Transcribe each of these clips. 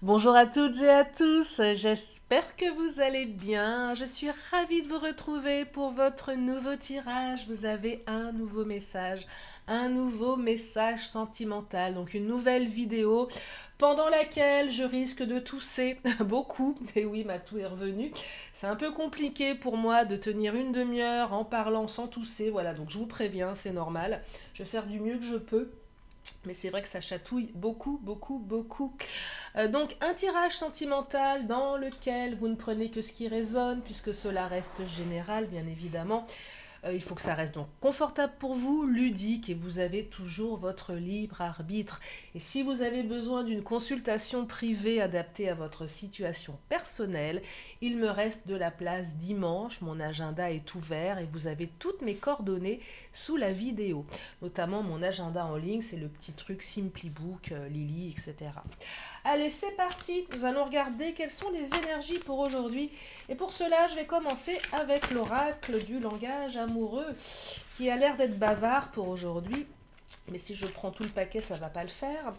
Bonjour à toutes et à tous, j'espère que vous allez bien. Je suis ravie de vous retrouver pour votre nouveau tirage. Vous avez un nouveau message sentimental, donc une nouvelle vidéo pendant laquelle je risque de tousser beaucoup. Et oui, ma toux est revenue. C'est un peu compliqué pour moi de tenir une demi-heure en parlant sans tousser. Voilà, donc je vous préviens, c'est normal. Je vais faire du mieux que je peux. Mais c'est vrai que ça chatouille beaucoup, beaucoup, beaucoup. Donc un tirage sentimental dans lequel vous ne prenez que ce qui résonne, puisque cela reste général, bien évidemment. Il faut que ça reste donc confortable pour vous, ludique, et vous avez toujours votre libre arbitre. Et si vous avez besoin d'une consultation privée adaptée à votre situation personnelle, il me reste de la place dimanche. Mon agenda est ouvert et vous avez toutes mes coordonnées sous la vidéo. Notamment mon agenda en ligne, c'est le petit truc Simplybook, Lily, etc. Allez, c'est parti. Nous allons regarder quelles sont les énergies pour aujourd'hui. Et pour cela, je vais commencer avec l'oracle du langage amoureux, qui a l'air d'être bavard pour aujourd'hui. Mais si je prends tout le paquet, ça ne va pas le faire.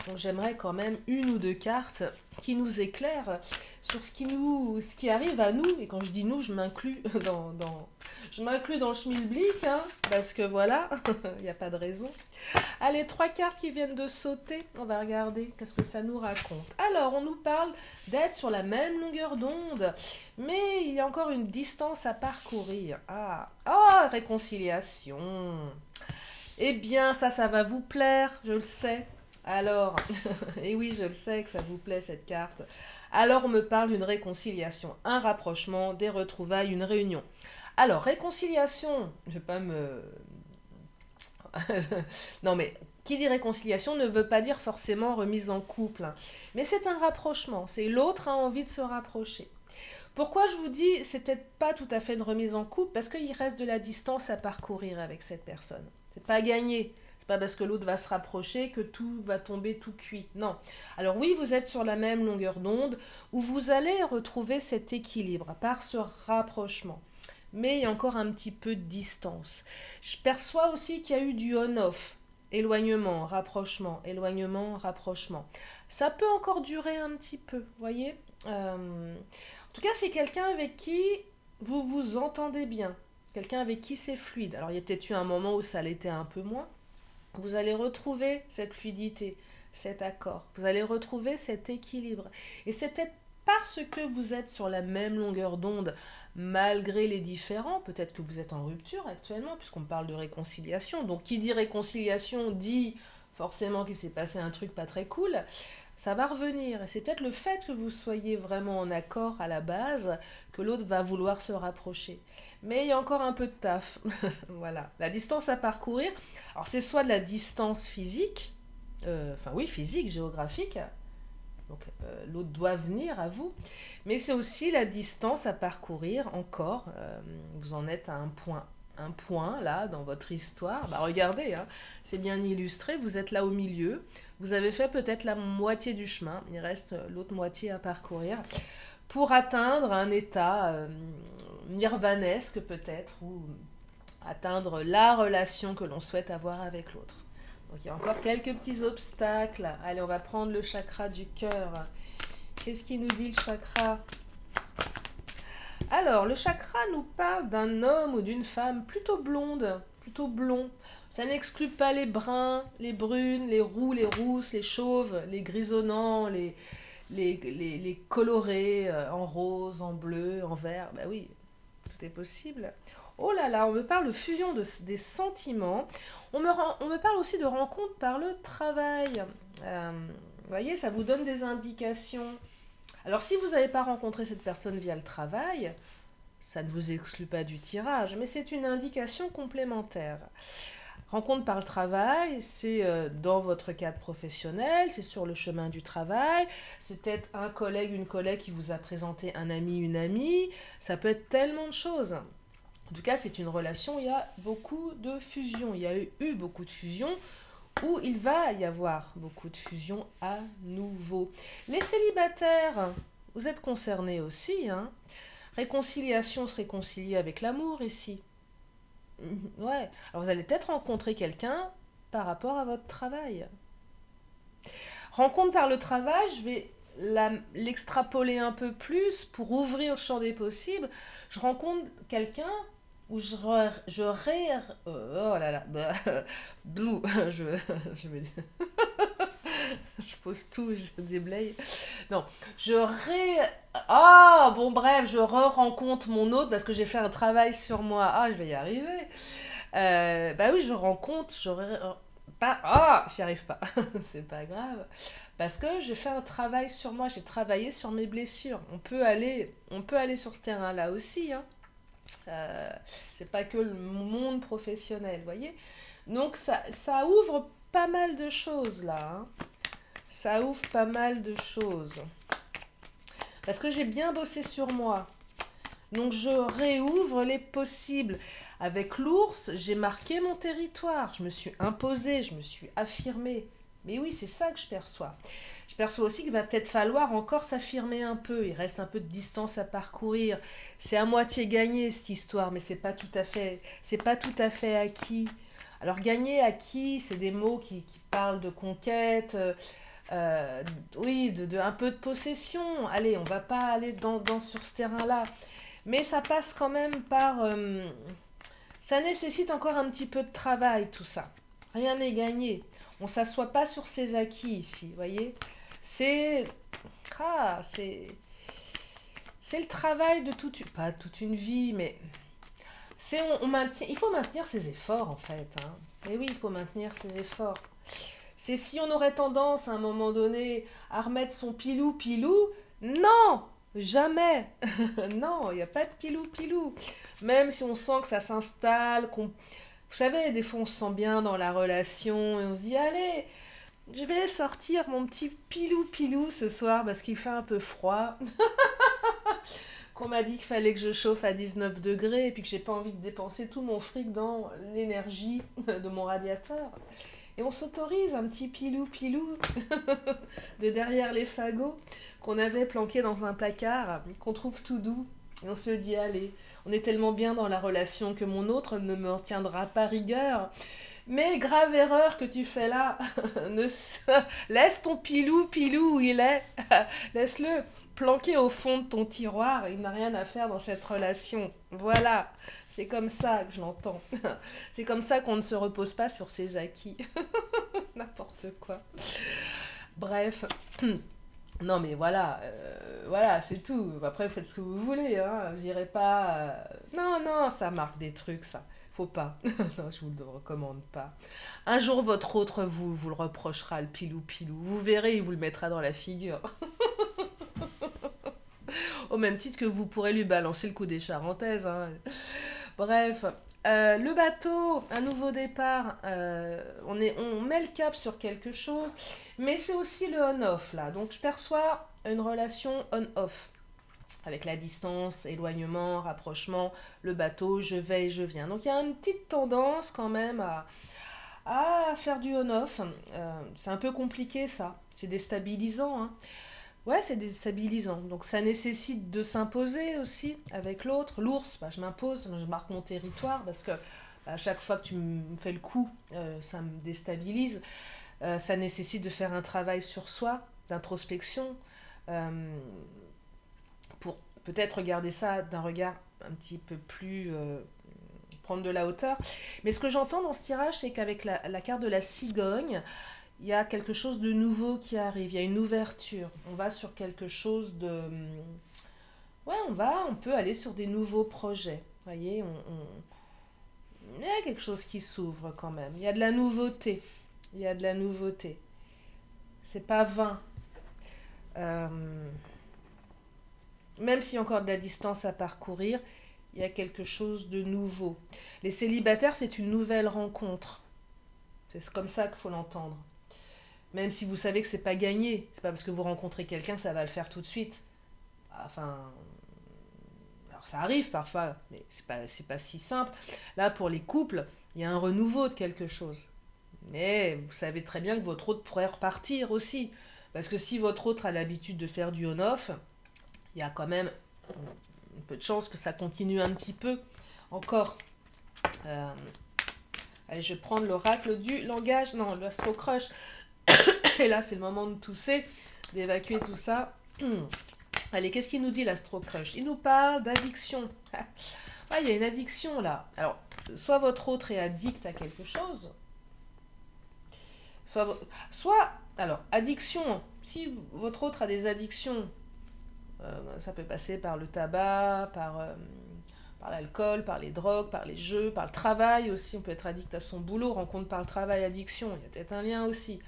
Donc j'aimerais quand même une ou deux cartes qui nous éclairent sur ce qui arrive à nous. Et quand je dis nous, je m'inclus dans le schmilblick, hein, parce que voilà, il n'y a pas de raison. Allez, trois cartes qui viennent de sauter. On va regarder qu'est-ce que ça nous raconte. Alors, on nous parle d'être sur la même longueur d'onde, mais il y a encore une distance à parcourir. Réconciliation. Eh bien, ça va vous plaire, je le sais. Alors, et oui, je le sais que ça vous plaît cette carte. Alors, on me parle d'une réconciliation, un rapprochement, des retrouvailles, une réunion. Alors, réconciliation, je vais pas me... non mais, qui dit réconciliation ne veut pas dire forcément remise en couple, hein. Mais c'est un rapprochement, c'est l'autre a envie de se rapprocher. Pourquoi je vous dis c'est peut-être pas tout à fait une remise en couple? Parce qu'il reste de la distance à parcourir avec cette personne. C'est pas gagné. C'est pas parce que l'autre va se rapprocher que tout va tomber tout cuit. Non. Alors oui, vous êtes sur la même longueur d'onde où vous allez retrouver cet équilibre par ce rapprochement. Mais il y a encore un petit peu de distance. Je perçois aussi qu'il y a eu du on-off. Éloignement, rapprochement, éloignement, rapprochement. Ça peut encore durer un petit peu, voyez. En tout cas, c'est quelqu'un avec qui vous vous entendez bien. Quelqu'un avec qui c'est fluide. Alors, il y a peut-être eu un moment où ça l'était un peu moins. Vous allez retrouver cette fluidité, cet accord. Vous allez retrouver cet équilibre. Et c'est peut-être parce que vous êtes sur la même longueur d'onde, malgré les différends, peut-être que vous êtes en rupture actuellement, puisqu'on parle de réconciliation. Donc, qui dit réconciliation dit forcément qu'il s'est passé un truc pas très cool. Ça va revenir. Et c'est peut-être le fait que vous soyez vraiment en accord à la base que l'autre va vouloir se rapprocher. Mais il y a encore un peu de taf. Voilà. La distance à parcourir. Alors, c'est soit de la distance physique, physique, géographique. Donc, l'autre doit venir à vous. Mais c'est aussi la distance à parcourir encore. Vous en êtes à un point là dans votre histoire. Bah regardez, hein, c'est bien illustré, vous êtes là au milieu, vous avez fait peut-être la moitié du chemin, il reste l'autre moitié à parcourir pour atteindre un état nirvanesque peut-être, ou atteindre la relation que l'on souhaite avoir avec l'autre. Donc il y a encore quelques petits obstacles. Allez, on va prendre le chakra du cœur. Qu'est-ce qui nous dit le chakra? Alors, le chakra nous parle d'un homme ou d'une femme plutôt blonde, plutôt blond. Ça n'exclut pas les bruns, les brunes, les roux, les rousses, les chauves, les grisonnants, les colorés en rose, en bleu, en vert. Bah oui, tout est possible. Oh là là, on me parle de fusion des sentiments. On me parle aussi de rencontres par le travail. Vous voyez, ça vous donne des indications. Alors si vous n'avez pas rencontré cette personne via le travail, ça ne vous exclut pas du tirage, mais c'est une indication complémentaire. Rencontre par le travail, c'est dans votre cadre professionnel, c'est sur le chemin du travail, c'est peut-être un collègue, une collègue qui vous a présenté un ami, une amie, ça peut être tellement de choses. En tout cas, c'est une relation où il y a beaucoup de fusions, il y a eu beaucoup de fusions, où il va y avoir beaucoup de fusions à nouveau. Les célibataires, vous êtes concernés aussi, hein. Réconciliation, se réconcilier avec l'amour ici. Ouais, alors vous allez peut-être rencontrer quelqu'un par rapport à votre travail. Rencontre par le travail, je vais l'extrapoler un peu plus pour ouvrir le champ des possibles, je rencontre quelqu'un où oh là là, bah, blou, je me je pose tout, je déblaye. Non, je ré... Ah, bon bref, je re-rencontre mon autre parce que j'ai fait un travail sur moi. Ah, je vais y arriver. Bah oui, je rencontre, pas... Ah, j'y arrive pas. C'est pas grave. Parce que j'ai fait un travail sur moi, j'ai travaillé sur mes blessures. On peut aller sur ce terrain-là aussi, hein. Euh, c'est pas que le monde professionnel, vous voyez. Donc ça ouvre pas mal de choses là, hein. Ça ouvre pas mal de choses. Parce que j'ai bien bossé sur moi. Donc je réouvre les possibles. Avec l'ours, j'ai marqué mon territoire. Je me suis imposée, je me suis affirmée. Mais oui, c'est ça que je perçois. Je perçois aussi qu'il va peut-être falloir encore s'affirmer un peu. Il reste un peu de distance à parcourir. C'est à moitié gagné cette histoire, mais c'est pas tout à fait acquis. Alors gagner, acquis, c'est des mots qui parlent de conquête. Oui, un peu de possession. Allez, on va pas aller sur ce terrain-là. Mais ça passe quand même par... ça nécessite encore un petit peu de travail, tout ça. Rien n'est gagné. On ne s'assoit pas sur ses acquis ici, vous voyez. C'est... Ah, c'est le travail de pas toute une vie, mais... il faut maintenir ses efforts, en fait, hein. Et oui, il faut maintenir ses efforts. C'est si on aurait tendance à un moment donné à remettre son pilou, non, jamais. Non, il n'y a pas de pilou. Même si on sent que ça s'installe, vous savez, des fois on se sent bien dans la relation et on se dit, allez, je vais sortir mon petit pilou ce soir parce qu'il fait un peu froid. Qu'on m'a dit qu'il fallait que je chauffe à 19 degrés et puis que j'ai pas envie de dépenser tout mon fric dans l'énergie de mon radiateur. Et on s'autorise un petit pilou de derrière les fagots qu'on avait planqué dans un placard, qu'on trouve tout doux. Et on se dit, allez, on est tellement bien dans la relation que mon autre ne me tiendra pas rigueur. Mais grave erreur que tu fais là, laisse ton pilou où il est. Laisse-le planqué au fond de ton tiroir, il n'a rien à faire dans cette relation. Voilà, c'est comme ça que je l'entends. C'est comme ça qu'on ne se repose pas sur ses acquis. N'importe quoi. Bref. Non mais voilà, voilà, c'est tout. Après, vous faites ce que vous voulez, hein. Vous irez pas... Non, ça marque des trucs, ça. Faut pas. Non, je vous le recommande pas. Un jour, votre autre vous le reprochera, le pilou. Vous verrez, il vous le mettra dans la figure. Au même titre que vous pourrez lui balancer le coup des charentaises, hein. Bref, le bateau, un nouveau départ, on met le cap sur quelque chose, mais c'est aussi le on-off là. Donc je perçois une relation on-off, avec la distance, éloignement, rapprochement, le bateau, je vais et je viens. Donc il y a une petite tendance quand même à faire du on-off. C'est un peu compliqué ça, c'est déstabilisant, hein. Ouais, c'est déstabilisant. Donc ça nécessite de s'imposer aussi avec l'autre. L'ours, bah, je m'impose, je marque mon territoire parce que à chaque fois que tu me fais le coup, ça me déstabilise. Ça nécessite de faire un travail sur soi, d'introspection, pour peut-être regarder ça d'un regard un petit peu plus... prendre de la hauteur. Mais ce que j'entends dans ce tirage, c'est qu'avec la carte de la cigogne, il y a quelque chose de nouveau qui arrive, il y a une ouverture. On va sur quelque chose de... Ouais, on peut aller sur des nouveaux projets. Vous voyez, il y a quelque chose qui s'ouvre quand même. Il y a de la nouveauté. C'est pas vain. Euh, Même s'il y a encore de la distance à parcourir, il y a quelque chose de nouveau. Les célibataires, c'est une nouvelle rencontre. C'est comme ça qu'il faut l'entendre. Même si vous savez que c'est pas gagné, c'est pas parce que vous rencontrez quelqu'un que ça va le faire tout de suite. Enfin, alors ça arrive parfois, mais c'est pas si simple. Là, pour les couples, il y a un renouveau de quelque chose. Mais vous savez très bien que votre autre pourrait repartir aussi. Parce que si votre autre a l'habitude de faire du on-off, il y a quand même un peu de chance que ça continue un petit peu encore. Allez, je vais prendre l'oracle du langage. Non, l'astro-crush. Et là, c'est le moment de tousser. d'évacuer tout ça. Allez, qu'est-ce qu'il nous dit l'Astro Crush? Il nous parle d'addiction. Ah, il y a une addiction là. Alors, soit votre autre est addict à quelque chose, soit alors, addiction, si votre autre a des addictions, ça peut passer par le tabac, par l'alcool, par les drogues, par les jeux, par le travail aussi. On peut être addict à son boulot, rencontre par le travail, addiction. Il y a peut-être un lien aussi.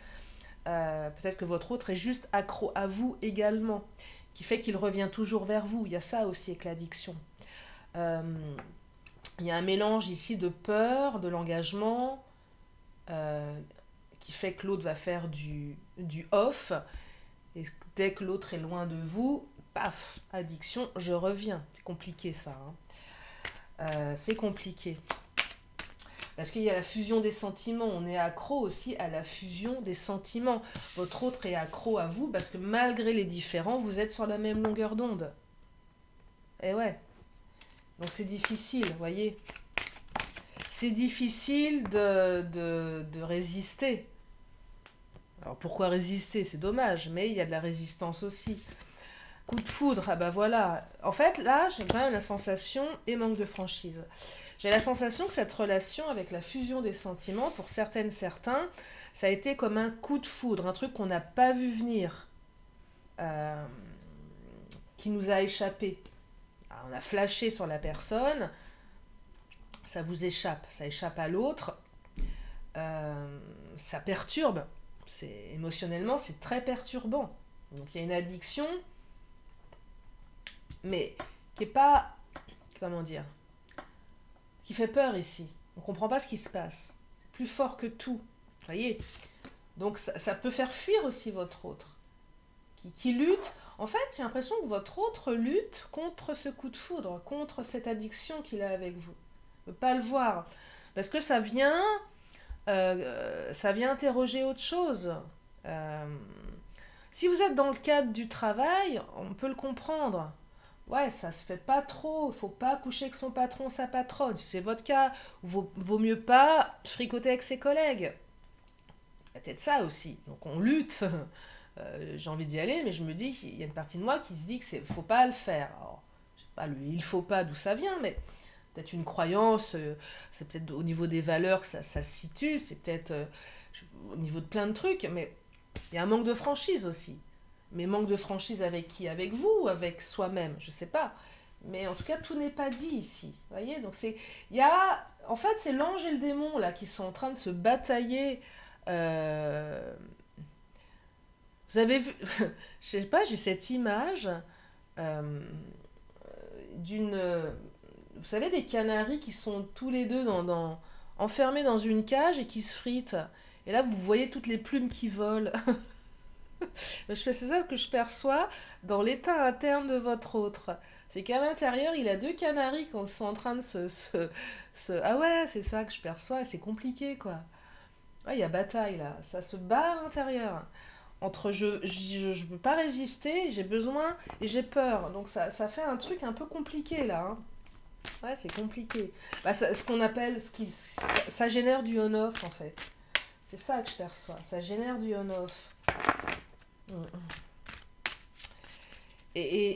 Peut-être que votre autre est juste accro à vous également, qui fait qu'il revient toujours vers vous. Il y a ça aussi avec l'addiction. Il y a un mélange ici de peur, de l'engagement, qui fait que l'autre va faire du off. Et dès que l'autre est loin de vous, paf, addiction, je reviens. C'est compliqué ça. C'est compliqué. Parce qu'il y a la fusion des sentiments. On est accro aussi à la fusion des sentiments. Votre autre est accro à vous parce que malgré les différends, vous êtes sur la même longueur d'onde. Et ouais. Donc c'est difficile, vous voyez. C'est difficile de résister. Alors pourquoi résister? C'est dommage, mais il y a de la résistance aussi. Coup de foudre, ah bah voilà. En fait, là, j'ai quand même la sensation, et manque de franchise. J'ai la sensation que cette relation avec la fusion des sentiments, pour certaines, certains, ça a été comme un coup de foudre, un truc qu'on n'a pas vu venir, qui nous a échappé. Alors, on a flashé sur la personne, ça vous échappe, ça échappe à l'autre, ça perturbe, émotionnellement, c'est très perturbant. Donc il y a une addiction, mais qui est pas, comment dire, qui fait peur ici. On ne comprend pas ce qui se passe. C'est plus fort que tout. Vous voyez? Donc ça peut faire fuir aussi votre autre. Qui lutte. En fait, j'ai l'impression que votre autre lutte contre ce coup de foudre, contre cette addiction qu'il a avec vous. Il ne peut pas le voir. Parce que ça vient interroger autre chose. Si vous êtes dans le cadre du travail, on peut le comprendre. Ouais, ça se fait pas trop, il faut pas coucher avec son patron, sa patronne. Si c'est votre cas, vaut mieux pas fricoter avec ses collègues. Il y a peut-être ça aussi. Donc on lutte. J'ai envie d'y aller, mais je me dis qu'il y a une partie de moi qui se dit que faut pas le faire. Alors, je sais pas il faut pas d'où ça vient, mais peut-être une croyance, c'est peut-être au niveau des valeurs que ça se situe, c'est peut-être au niveau de plein de trucs, mais il y a un manque de franchise aussi. Mais manque de franchise avec qui? Avec vous ou avec soi-même? Je sais pas. Mais en tout cas, tout n'est pas dit ici. Vous voyez? Donc en fait, c'est l'ange et le démon là qui sont en train de se batailler. Vous avez vu? Je sais pas, j'ai cette image d'une... Vous savez, des canaris qui sont tous les deux enfermés dans une cage et qui se fritent. Et là, vous voyez toutes les plumes qui volent. C'est ça que je perçois dans l'état interne de votre autre. C'est qu'à l'intérieur, il a deux canaris qui sont en train de Ah ouais, c'est ça que je perçois, c'est compliqué, quoi. Ouais, il y a bataille, là. Ça se bat à l'intérieur. Entre je peux pas résister, j'ai besoin et j'ai peur. Donc ça fait un truc un peu compliqué, là. Hein. Ouais, c'est compliqué. Bah, ce qu'on appelle... ça génère du on-off, en fait. C'est ça que je perçois. Ça génère du on-off. Et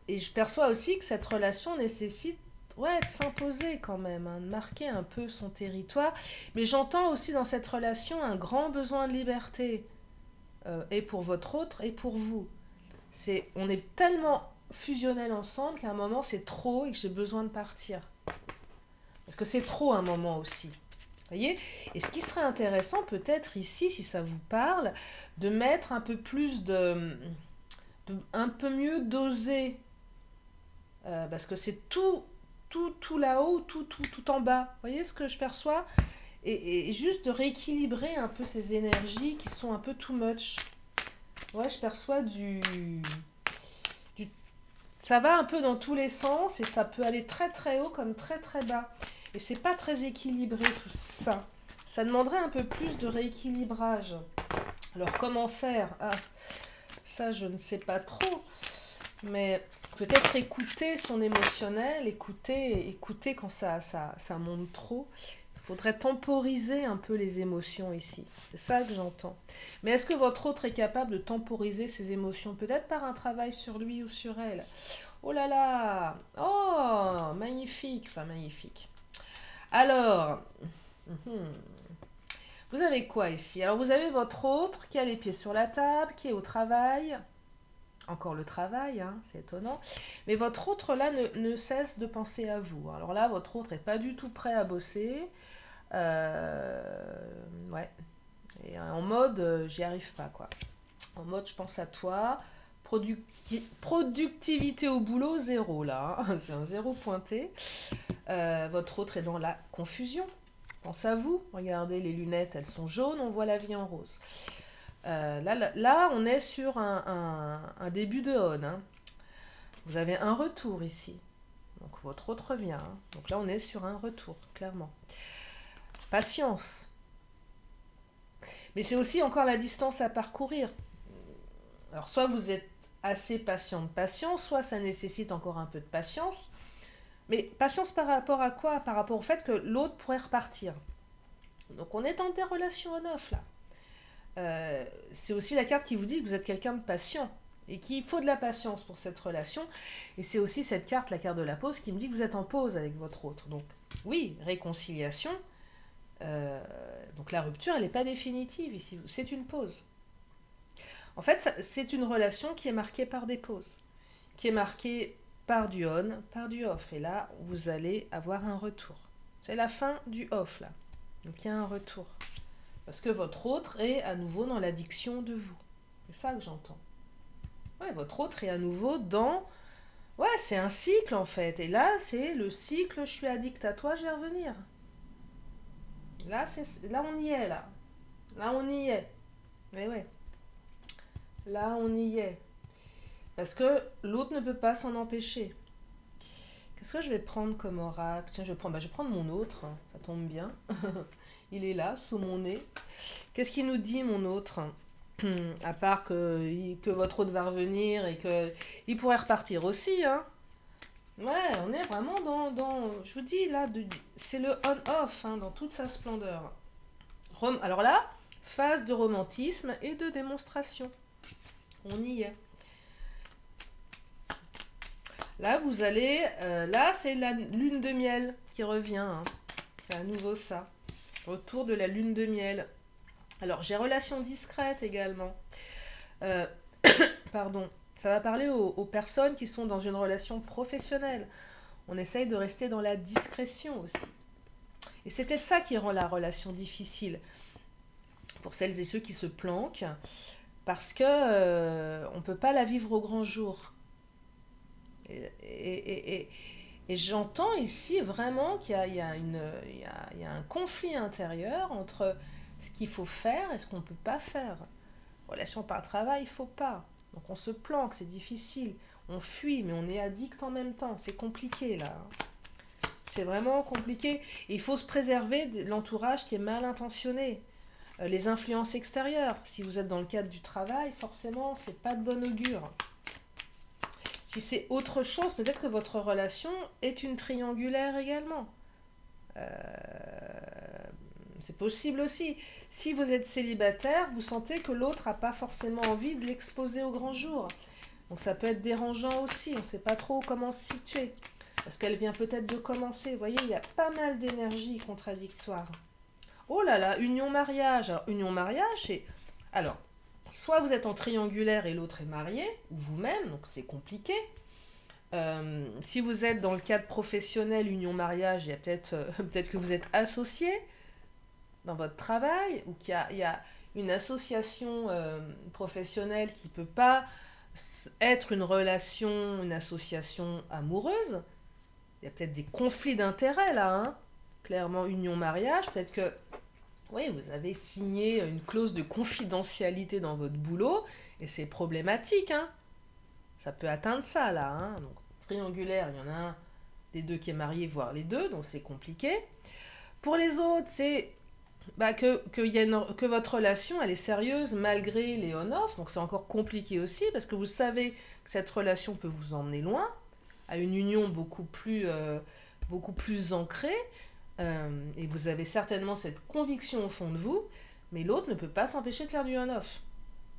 je perçois aussi que cette relation nécessite de s'imposer quand même, hein, de marquer un peu son territoire. Mais j'entends aussi dans cette relation un grand besoin de liberté, et pour votre autre et pour vous. On est tellement fusionnels ensemble qu'à un moment c'est trop et que j'ai besoin de partir. Parce que c'est trop un moment aussi. Voyez? Et ce qui serait intéressant peut-être ici, si ça vous parle, de mettre un peu plus un peu mieux doser, parce que c'est tout là-haut, tout en bas. Vous voyez ce que je perçois? Et juste de rééquilibrer un peu ces énergies qui sont un peu too much. Ouais, je perçois ça va un peu dans tous les sens et ça peut aller très très haut comme très très bas. Et c'est pas très équilibré tout ça. Ça demanderait un peu plus de rééquilibrage. Alors comment faire? Ça je ne sais pas trop. Mais peut-être écouter son émotionnel, écouter quand ça monte trop. faudrait temporiser un peu les émotions ici. C'est ça que j'entends. Mais est-ce que votre autre est capable de temporiser ses émotions? Peut-être par un travail sur lui ou sur elle. Oh là là! Oh, magnifique! Enfin, magnifique. Alors, vous avez quoi ici? Alors, vous avez votre autre qui a les pieds sur la table, qui est au travail. Encore le travail, hein, c'est étonnant. Mais votre autre, là, ne cesse de penser à vous. Alors là, votre autre n'est pas du tout prêt à bosser. Ouais. Et en mode, j'y arrive pas, quoi. En mode, je pense à toi. Productivité au boulot, zéro, là. C'est un zéro pointé. Votre autre est dans la confusion. Pense à vous. Regardez, les lunettes, elles sont jaunes. On voit la vie en rose. Là, on est sur un début de on. Hein. Vous avez un retour ici. Donc, votre autre revient. Hein. Donc là, on est sur un retour, clairement. Patience. Mais c'est aussi encore la distance à parcourir. Alors, soit vous êtes assez patient, soit ça nécessite encore un peu de patience. Mais patience par rapport à quoi? Par rapport au fait que l'autre pourrait repartir. Donc, on est dans des relations on-off, là. C'est aussi la carte qui vous dit que vous êtes quelqu'un de patient et qu'il faut de la patience pour cette relation. Et c'est aussi cette carte, la carte de la pause, qui me dit que vous êtes en pause avec votre autre. Donc oui, réconciliation. Donc la rupture, elle n'est pas définitive ici. C'est une pause. En fait, c'est une relation qui est marquée par des pauses, qui est marquée par du on, par du off. Et là, vous allez avoir un retour. C'est la fin du off, là. Donc il y a un retour. Parce que votre autre est à nouveau dans l'addiction de vous. C'est ça que j'entends. Ouais, votre autre est à nouveau dans... Ouais, c'est un cycle en fait. Et là, c'est le cycle, je suis addict à toi, je vais revenir. Là, on y est, là. Là, on y est. Mais ouais. Là, on y est. Parce que l'autre ne peut pas s'en empêcher. Qu'est-ce que je vais prendre comme oracle? Tiens, je vais prendre mon autre. Ça tombe bien. Il est là, sous mon nez. Qu'est-ce qu'il nous dit, mon autre? À part que votre autre va revenir et qu'il pourrait repartir aussi. Hein. Ouais, on est vraiment dans je vous dis, là, c'est le on-off, hein, dans toute sa splendeur. Alors là, phase de romantisme et de démonstration. On y est. Là, vous allez... là, c'est la lune de miel qui revient. Hein. C'est à nouveau ça. Retour de la lune de miel. Alors, j'ai relation discrète également. Pardon. Ça va parler aux personnes qui sont dans une relation professionnelle. On essaye de rester dans la discrétion aussi. Et c'est peut-être ça qui rend la relation difficile. Pour celles et ceux qui se planquent. Parce que on ne peut pas la vivre au grand jour. Et j'entends ici vraiment qu'il y a un conflit intérieur entre ce qu'il faut faire et ce qu'on ne peut pas faire. Relation par travail, il ne faut pas. Donc on se planque, c'est difficile. On fuit, mais on est addict en même temps. C'est compliqué là. C'est vraiment compliqué. Et il faut se préserver de l'entourage qui est mal intentionné. Les influences extérieures. Si vous êtes dans le cadre du travail, forcément, c'est pas de bon augure. Si c'est autre chose, peut-être que votre relation est une triangulaire également. C'est possible aussi. Si vous êtes célibataire, vous sentez que l'autre n'a pas forcément envie de l'exposer au grand jour. Donc ça peut être dérangeant aussi, on ne sait pas trop comment se situer. Parce qu'elle vient peut-être de commencer. Vous voyez, il y a pas mal d'énergie contradictoire. Oh là là, union-mariage. Alors, union-mariage, c'est... Alors, soit vous êtes en triangulaire et l'autre est marié, ou vous-même, donc c'est compliqué. Si vous êtes dans le cadre professionnel, union-mariage, il y a peut-être que vous êtes associé dans votre travail, ou qu'il y a une association professionnelle qui ne peut pas être une relation, une association amoureuse. Il y a peut-être des conflits d'intérêts là, hein. Clairement, union-mariage, peut-être que oui, vous avez signé une clause de confidentialité dans votre boulot, et c'est problématique, hein. Ça peut atteindre ça, là, hein. Donc, triangulaire, il y en a un des deux qui est marié, voire les deux, donc c'est compliqué. Pour les autres, c'est que votre relation, elle est sérieuse malgré les on-off, donc c'est encore compliqué aussi, parce que vous savez que cette relation peut vous emmener loin, à une union beaucoup plus ancrée, Et vous avez certainement cette conviction au fond de vous, mais l'autre ne peut pas s'empêcher de faire du on-off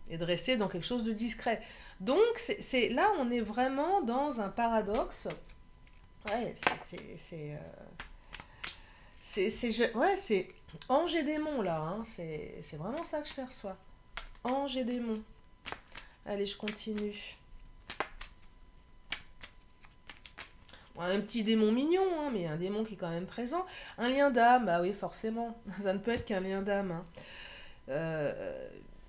et de rester dans quelque chose de discret. Donc, là, on est vraiment dans un paradoxe. Ouais, ouais, c'est ange et démon, là. Hein. C'est vraiment ça que je perçois. Ange et démon. Allez, je continue. Un petit démon mignon, hein, mais un démon qui est quand même présent. Un lien d'âme, bah oui, forcément. Ça ne peut être qu'un lien d'âme. Hein.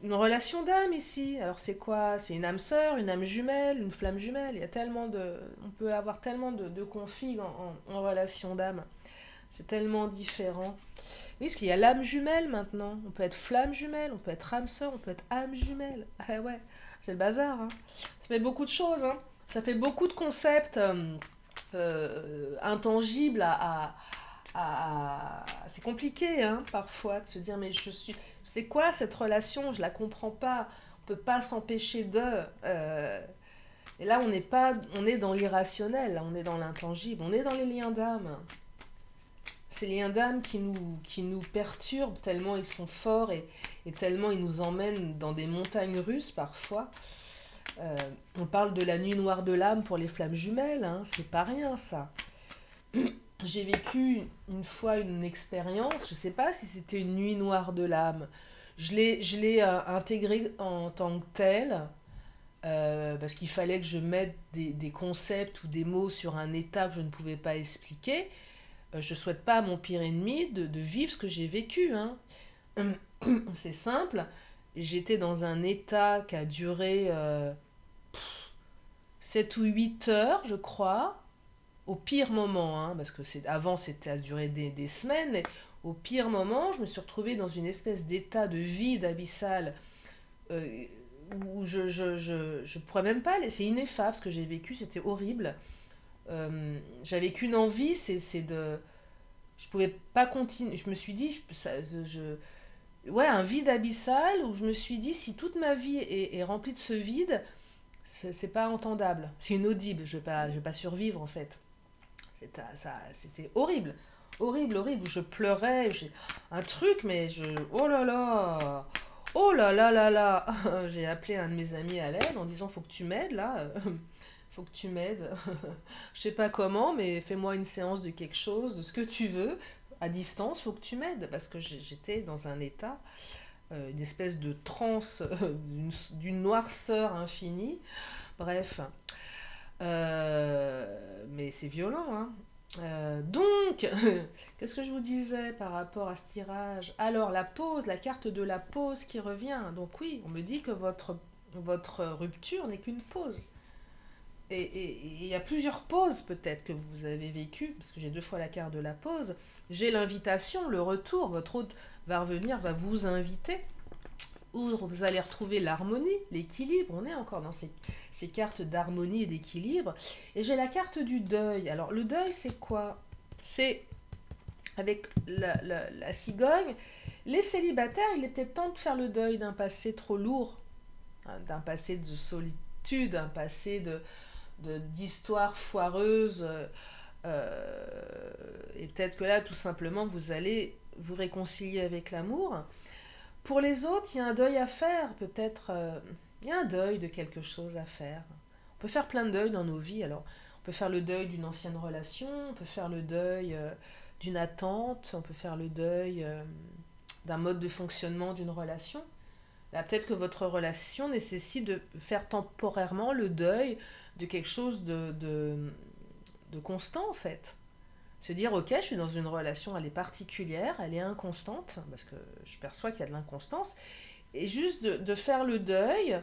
Une relation d'âme ici. Alors c'est quoi? C'est une âme sœur, une âme jumelle, une flamme jumelle. Il y a tellement de... On peut avoir tellement de configs en relation d'âme. C'est tellement différent. Oui, parce qu'il y a l'âme jumelle maintenant. On peut être flamme jumelle, on peut être âme sœur, on peut être âme jumelle. Ah ouais, c'est le bazar. Hein. Ça fait beaucoup de choses. Hein. Ça fait beaucoup de concepts intangibles c'est compliqué hein, parfois de se dire mais c'est quoi cette relation, je la comprends pas, on peut pas s'empêcher et là on est dans l'irrationnel, là, on est dans l'intangible, on est dans les liens d'âme, ces liens d'âme qui nous perturbent tellement ils sont forts et tellement ils nous emmènent dans des montagnes russes parfois. On parle de la nuit noire de l'âme pour les flammes jumelles, hein, c'est pas rien ça. J'ai vécu une fois une expérience, je ne sais pas si c'était une nuit noire de l'âme. Je l'ai intégrée en tant que telle, parce qu'il fallait que je mette des concepts ou des mots sur un état que je ne pouvais pas expliquer. Je ne souhaite pas à mon pire ennemi de vivre ce que j'ai vécu. Hein. C'est simple, j'étais dans un état qui a duré 7 ou 8 heures, je crois. Au pire moment, hein, parce que avant c'était à durer des semaines, mais au pire moment, je me suis retrouvée dans une espèce d'état de vide abyssal où je pourrais même pas, c'est ineffable ce que j'ai vécu, c'était horrible. J'avais qu'une envie, c'est de... Je pouvais pas continuer, je me suis dit, ouais, un vide abyssal où je me suis dit, si toute ma vie est remplie de ce vide, c'est pas entendable, c'est inaudible, je vais pas survivre en fait. C'était horrible, horrible, horrible. Je pleurais, un truc, mais oh là là, oh là là là là. J'ai appelé un de mes amis à l'aide en disant faut que tu m'aides là, faut que tu m'aides. Je sais pas comment, mais fais-moi une séance de quelque chose, de ce que tu veux, à distance, faut que tu m'aides parce que j'étais dans un état, une espèce de transe, d'une noirceur infinie. Bref. Mais c'est violent, hein. Donc, qu'est-ce que je vous disais par rapport à ce tirage? Alors, la pause, la carte de la pause qui revient. Donc oui, on me dit que votre rupture n'est qu'une pause. Et il y a plusieurs pauses peut-être que vous avez vécues, parce que j'ai 2 fois la carte de la pause. J'ai l'invitation, le retour, votre hôte va revenir, va vous inviter où vous allez retrouver l'harmonie, l'équilibre. On est encore dans ces cartes d'harmonie et d'équilibre. Et j'ai la carte du deuil. Alors, le deuil, c'est quoi? C'est, avec la cigogne, les célibataires, il est peut-être temps de faire le deuil d'un passé trop lourd, hein, d'un passé de solitude, d'un passé d'histoire foireuse. Et peut-être que là, tout simplement, vous allez vous réconcilier avec l'amour. Pour les autres, il y a un deuil à faire, peut-être, il y a un deuil de quelque chose à faire. On peut faire plein de deuils dans nos vies, alors on peut faire le deuil d'une ancienne relation, on peut faire le deuil d'une attente, on peut faire le deuil d'un mode de fonctionnement d'une relation. Là, peut-être que votre relation nécessite de faire temporairement le deuil de quelque chose de constant, en fait. Se dire, ok, je suis dans une relation, elle est particulière, elle est inconstante, parce que je perçois qu'il y a de l'inconstance, et juste de faire le deuil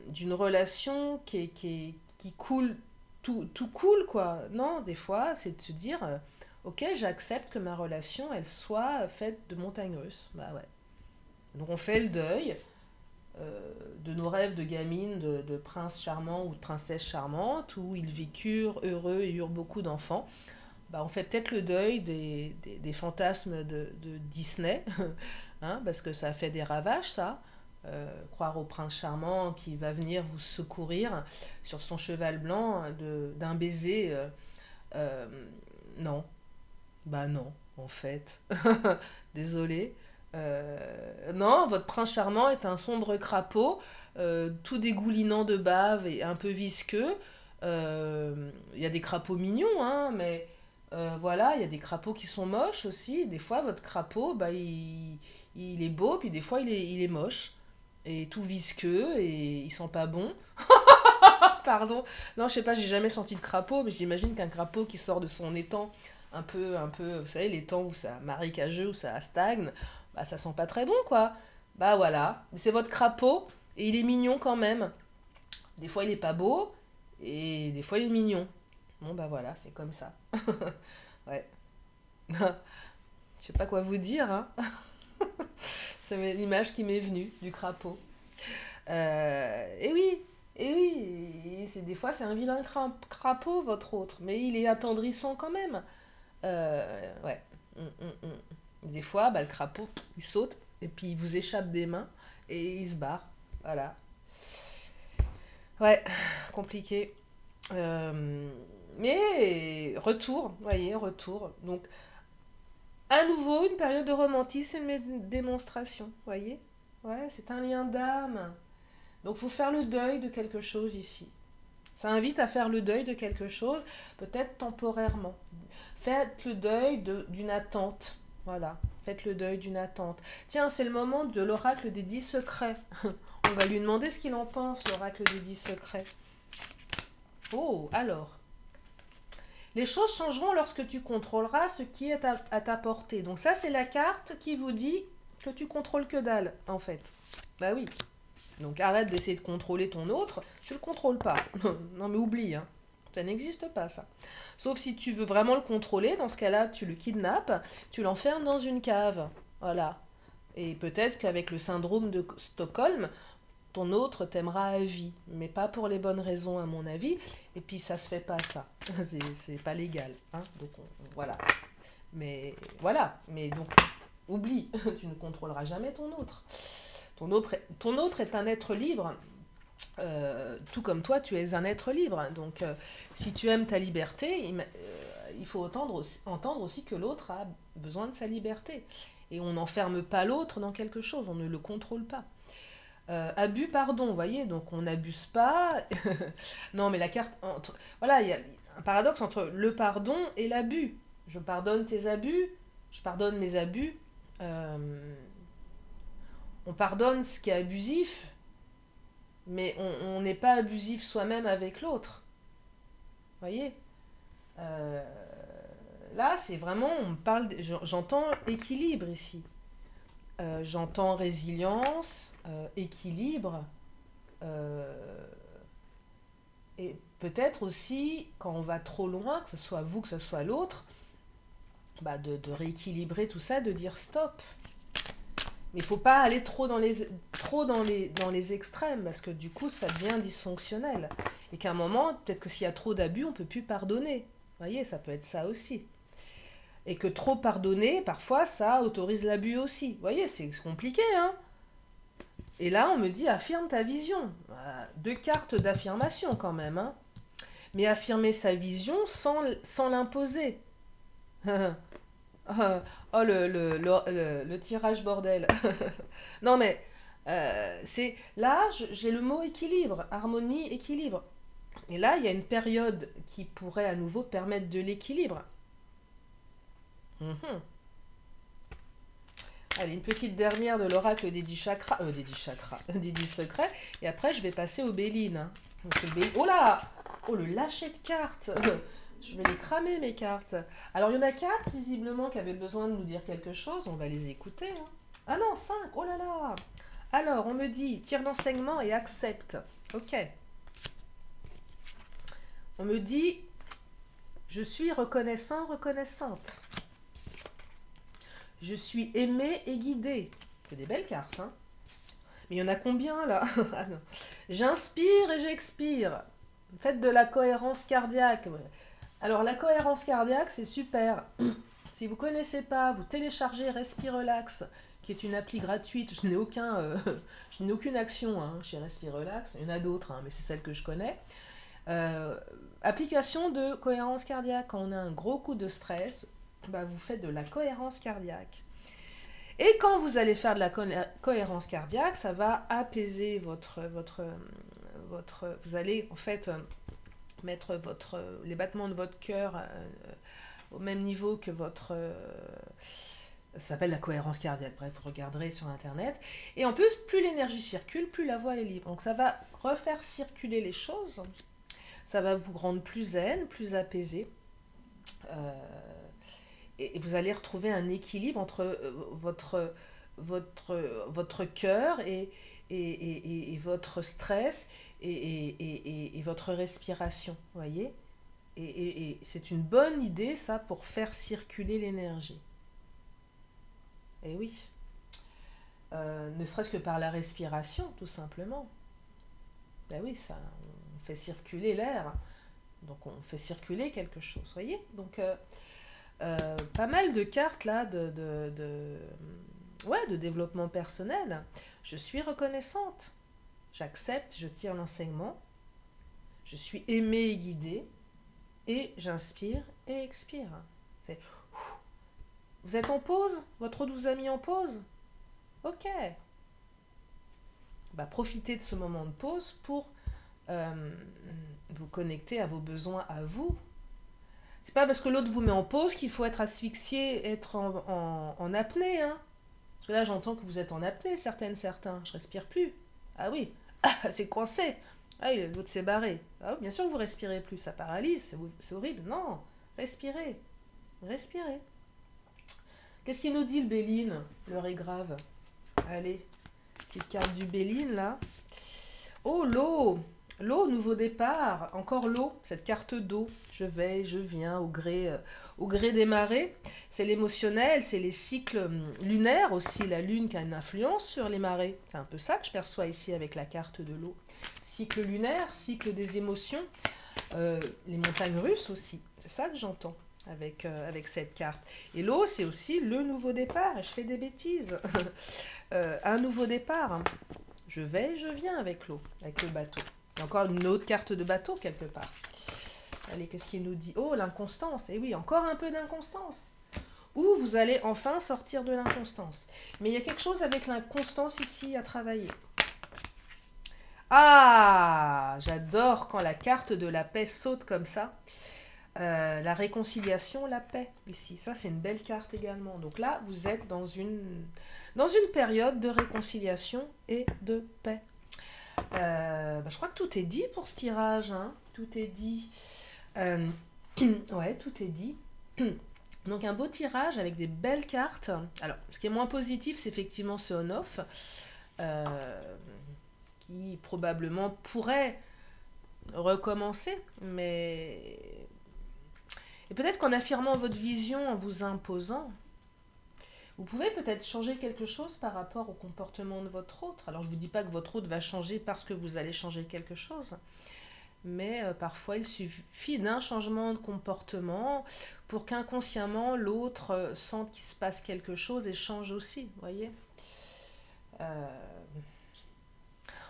d'une relation qui coule, tout coule, quoi. Non, des fois, c'est de se dire, ok, j'accepte que ma relation, elle soit faite de montagnes russes. Bah ouais. Donc on fait le deuil de nos rêves de gamine, de prince charmant ou de princesse charmante, où ils vécurent heureux et eurent beaucoup d'enfants. Bah, on fait peut-être le deuil des fantasmes de Disney, hein, parce que ça a fait des ravages, ça. Croire au prince charmant qui va venir vous secourir sur son cheval blanc d'un baiser. Non. Bah non, en fait. Désolé. Non, votre prince charmant est un sombre crapaud, tout dégoulinant de bave et un peu visqueux. Il y a des crapauds mignons, hein, mais voilà, il y a des crapauds qui sont moches aussi. Des fois, votre crapaud, bah, il est beau, puis des fois, il est moche. Et tout visqueux, et il sent pas bon. Pardon. Non, je sais pas, j'ai jamais senti de crapaud, mais j'imagine qu'un crapaud qui sort de son étang, un peu, vous savez, l'étang où ça marécageux, où ça stagne, bah ça sent pas très bon, quoi. Bah voilà, mais c'est votre crapaud, et il est mignon quand même. Des fois, il est pas beau, et des fois, il est mignon. Bon, bah voilà, c'est comme ça. Ouais. Je sais pas quoi vous dire, hein. C'est l'image qui m'est venue du crapaud. Et oui, et c'est des fois c'est un vilain crapaud votre autre, mais il est attendrissant quand même. Ouais. Des fois, bah, le crapaud, il saute et puis il vous échappe des mains et il se barre. Voilà. Ouais, compliqué. Mais retour, voyez, retour. Donc à nouveau une période de romantisme et de démonstration, voyez. Ouais, c'est un lien d'âme. Donc, il faut faire le deuil de quelque chose ici. Ça invite à faire le deuil de quelque chose, peut-être temporairement. Faites le deuil d'une attente. Voilà, faites le deuil d'une attente. Tiens, c'est le moment de l'oracle des 10 secrets. On va lui demander ce qu'il en pense, l'oracle des 10 secrets. Oh, alors. Les choses changeront lorsque tu contrôleras ce qui est à ta portée. Donc ça, c'est la carte qui vous dit que tu contrôles que dalle, en fait. Bah oui. Donc arrête d'essayer de contrôler ton autre, tu le contrôles pas. Non mais oublie, hein. Ça n'existe pas ça. Sauf si tu veux vraiment le contrôler, dans ce cas-là, tu le kidnappes, tu l'enfermes dans une cave. Voilà. Et peut-être qu'avec le syndrome de Stockholm, ton autre t'aimera à vie, mais pas pour les bonnes raisons à mon avis. Et puis ça se fait pas ça. C'est pas légal, hein. Donc voilà. Mais voilà. Mais donc oublie, tu ne contrôleras jamais ton autre. Ton autre est un être libre, tout comme toi, tu es un être libre. Donc, si tu aimes ta liberté, il faut entendre aussi que l'autre a besoin de sa liberté. Et on n'enferme pas l'autre dans quelque chose, on ne le contrôle pas. Abus, pardon, vous voyez, donc on n'abuse pas. Non, mais la carte... Voilà, il y a un paradoxe entre le pardon et l'abus. Je pardonne tes abus, je pardonne mes abus. Euh, on pardonne ce qui est abusif, mais on n'est pas abusif soi-même avec l'autre. Vous voyez. Euh, Là, c'est vraiment, j'entends équilibre ici. J'entends résilience, équilibre, euh, et peut-être aussi, quand on va trop loin, que ce soit vous, que ce soit l'autre, bah de rééquilibrer tout ça, de dire stop. Mais il ne faut pas aller dans les extrêmes, parce que du coup, ça devient dysfonctionnel. Et qu'à un moment, peut-être que s'il y a trop d'abus, on ne peut plus pardonner. Vous voyez, ça peut être ça aussi. Et que trop pardonner, parfois, ça autorise l'abus aussi. Vous voyez, c'est compliqué, hein. Et là, on me dit, affirme ta vision. Deux cartes d'affirmation quand même, hein. Mais affirmer sa vision sans l'imposer. Oh, le tirage bordel. Non, mais c'est là, j'ai le mot équilibre, harmonie, équilibre. Et là, il y a une période qui pourrait à nouveau permettre de l'équilibre. Mhm. Allez, une petite dernière de l'oracle des 10 chakras, des 10 chakras, des 10 secrets. Et après, je vais passer au Béline, hein. Oh là! Oh, le lâcher de cartes! Je vais les cramer, mes cartes. Alors, il y en a 4, visiblement, qui avaient besoin de nous dire quelque chose. On va les écouter, hein. Ah non, 5! Oh là là! Alors, on me dit, tire l'enseignement et accepte. Ok. On me dit, je suis reconnaissant, reconnaissante. Je suis aimé et guidé. C'est des belles cartes, hein. Mais il y en a combien, là? Ah non. J'inspire et j'expire. Faites de la cohérence cardiaque. Alors, la cohérence cardiaque, c'est super. Si vous ne connaissez pas, vous téléchargez Respirelax, qui est une appli gratuite. Je n'ai aucune action, hein, chez Respirelax. Il y en a d'autres, hein, mais c'est celle que je connais. Application de cohérence cardiaque. Quand on a un gros coup de stress, bah, vous faites de la cohérence cardiaque. Et quand vous allez faire de la cohérence cardiaque, ça va apaiser vous allez en fait mettre les battements de votre cœur au même niveau que ça s'appelle la cohérence cardiaque, bref, vous regarderez sur internet. Et en plus, plus l'énergie circule, plus la voie est libre. Donc ça va refaire circuler les choses, ça va vous rendre plus zen, plus apaisé. Et vous allez retrouver un équilibre entre votre cœur et votre stress et votre respiration, voyez. Et c'est une bonne idée, ça, pour faire circuler l'énergie. Et oui, ne serait-ce que par la respiration, tout simplement. Ben oui, ça, on fait circuler l'air, donc on fait circuler quelque chose, voyez. Donc, pas mal de cartes là ouais, de développement personnel. Je suis reconnaissante. J'accepte, je tire l'enseignement. Je suis aimée et guidée. Et j'inspire et expire. C'est... Vous êtes en pause? Votre autre vous a mis en pause? Ok. Bah, profitez de ce moment de pause pour vous connecter à vos besoins à vous. C'est pas parce que l'autre vous met en pause qu'il faut être asphyxié, être en apnée, hein. Parce que là, j'entends que vous êtes en apnée, certains. Je respire plus. Ah oui, c'est coincé. Ah oui, l'autre s'est barré. Ah oui, bien sûr que vous respirez plus, ça paralyse, c'est horrible. Non, respirez. Respirez. Qu'est-ce qu'il nous dit le Béline? L'heure est grave. Allez, petite carte du Béline, là. Oh, l'eau! L'eau, nouveau départ, encore l'eau, cette carte d'eau, je vais, je viens au gré des marées, c'est l'émotionnel, c'est les cycles lunaires aussi, la lune qui a une influence sur les marées, c'est un peu ça que je perçois ici avec la carte de l'eau. Cycle lunaire, cycle des émotions, les montagnes russes aussi, c'est ça que j'entends avec cette carte. Et l'eau, c'est aussi le nouveau départ, et je fais des bêtises, un nouveau départ, je vais, je viens avec l'eau, avec le bateau. Il y a encore une autre carte de bateau quelque part. Allez, qu'est-ce qu'il nous dit? Oh, l'inconstance. Et oui, encore un peu d'inconstance. Ou vous allez enfin sortir de l'inconstance. Mais il y a quelque chose avec l'inconstance ici à travailler. Ah, j'adore quand la carte de la paix saute comme ça. La réconciliation, la paix, ici. Ça, c'est une belle carte également. Donc là, vous êtes dans une période de réconciliation et de paix. Je crois que tout est dit pour ce tirage, hein. Tout est dit. Ouais, tout est dit. Donc un beau tirage avec des belles cartes. Alors, ce qui est moins positif, c'est effectivement ce on-off, qui probablement pourrait recommencer, mais... Et peut-être qu'en affirmant votre vision, en vous imposant, vous pouvez peut-être changer quelque chose par rapport au comportement de votre autre. Alors, je ne vous dis pas que votre autre va changer parce que vous allez changer quelque chose. Mais parfois, il suffit d'un changement de comportement pour qu'inconsciemment, l'autre sente qu'il se passe quelque chose et change aussi. Vous voyez,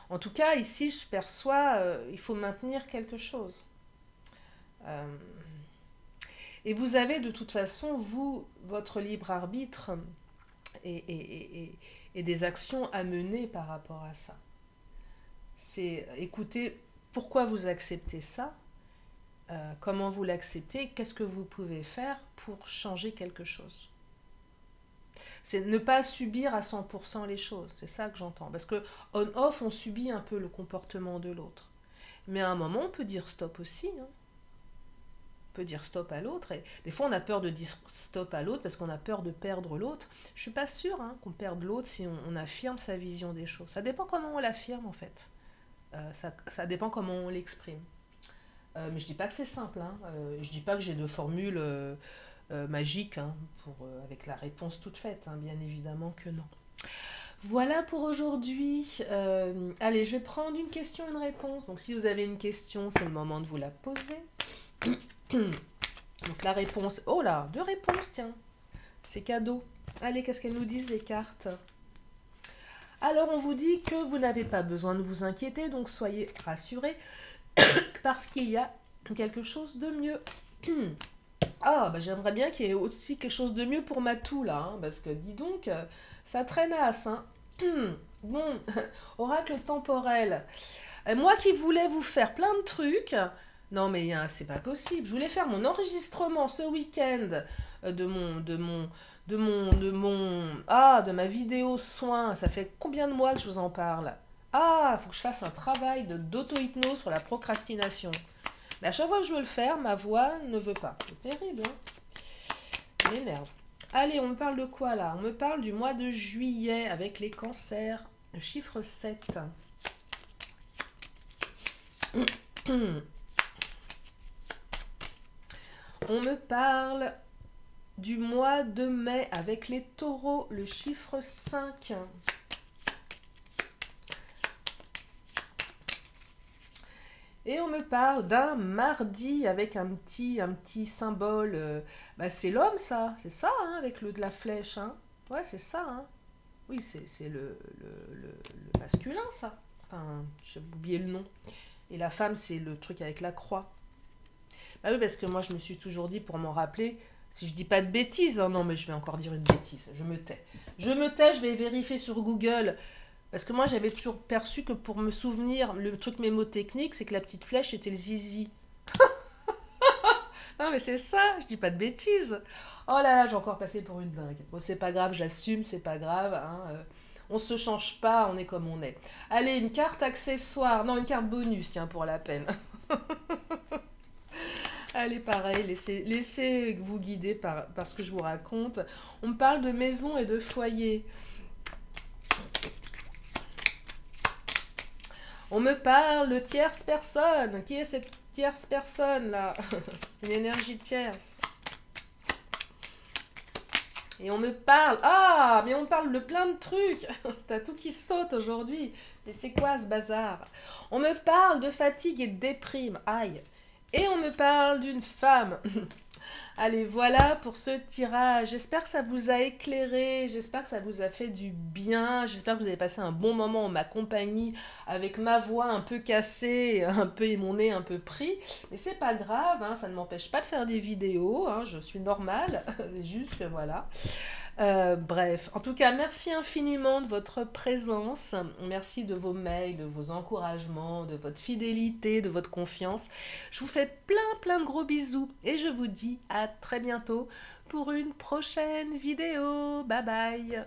en tout cas, ici, je perçois il faut maintenir quelque chose. Et vous avez de toute façon, vous, votre libre arbitre et des actions à mener par rapport à ça. C'est écoutez, pourquoi vous acceptez ça, comment vous l'acceptez, qu'est-ce que vous pouvez faire pour changer quelque chose. C'est ne pas subir à 100% les choses, c'est ça que j'entends. Parce que on-off, on subit un peu le comportement de l'autre. Mais à un moment, on peut dire stop aussi, hein. Peut dire stop à l'autre, et des fois on a peur de dire stop à l'autre parce qu'on a peur de perdre l'autre. Je suis pas sûre qu'on perde l'autre si on affirme sa vision des choses. Ça dépend comment on l'affirme en fait, ça dépend comment on l'exprime, mais je dis pas que c'est simple, hein. Je dis pas que j'ai de formule magique, hein, avec la réponse toute faite, hein. Bien évidemment que non. Voilà pour aujourd'hui. Allez, je vais prendre une question, une réponse. Donc si vous avez une question, c'est le moment de vous la poser. Donc la réponse, oh là, 2 réponses, tiens, c'est cadeau. Allez, qu'est-ce qu'elles nous disent les cartes? Alors on vous dit que vous n'avez pas besoin de vous inquiéter, donc soyez rassurés, parce qu'il y a quelque chose de mieux. Ah, bah j'aimerais bien qu'il y ait aussi quelque chose de mieux pour Matou, là, hein, parce que dis donc, ça traînasse, hein. Bon, oracle temporel. Moi qui voulais vous faire plein de trucs, non mais hein, c'est pas possible. Je voulais faire mon enregistrement ce week-end de ma vidéo soin. Ça fait combien de mois que je vous en parle? Ah, il faut que je fasse un travail d'auto-hypnose sur la procrastination. Mais à chaque fois que je veux le faire, ma voix ne veut pas. C'est terrible, hein? Ça m'énerve. Allez, on me parle de quoi là? On me parle du mois de juillet avec les cancers. Le chiffre 7. On me parle du mois de mai avec les taureaux, le chiffre 5. Et on me parle d'un mardi avec un petit symbole. Bah c'est l'homme ça, c'est ça hein, avec le de la flèche. Hein. Ouais, c'est ça. Hein. Oui, c'est le masculin ça. Enfin, j'ai oublié le nom. Et la femme, c'est le truc avec la croix. Bah oui, parce que moi, je me suis toujours dit, pour m'en rappeler, si je dis pas de bêtises, hein, non, mais je vais encore dire une bêtise, je me tais. Je me tais, je vais vérifier sur Google. Parce que moi, j'avais toujours perçu que pour me souvenir, le truc mémotechnique, c'est que la petite flèche, c'était le zizi. Non, mais c'est ça, je dis pas de bêtises. Oh là là, j'ai encore passé pour une dingue. Bon, c'est pas grave, j'assume, c'est pas grave. Hein, on se change pas, on est comme on est. Allez, une carte accessoire. Non, une carte bonus, tiens, pour la peine. Allez, pareil, laissez vous guider par ce que je vous raconte. On me parle de maison et de foyer. On me parle de tierce personne. Qui est cette tierce personne là? Une énergie tierce. Et on me parle. Ah, mais on me parle de plein de trucs. T'as tout qui saute aujourd'hui. Mais c'est quoi ce bazar? On me parle de fatigue et de déprime. Aïe. Et on me parle d'une femme. Allez, voilà pour ce tirage. J'espère que ça vous a éclairé, j'espère que ça vous a fait du bien, j'espère que vous avez passé un bon moment en ma compagnie avec ma voix un peu cassée, un peu et mon nez un peu pris. Mais c'est pas grave, hein, ça ne m'empêche pas de faire des vidéos, hein, je suis normale, c'est juste que voilà. Bref, en tout cas, merci infiniment de votre présence, merci de vos mails, de vos encouragements, de votre fidélité, de votre confiance. Je vous fais plein de gros bisous et je vous dis à très bientôt pour une prochaine vidéo. Bye bye!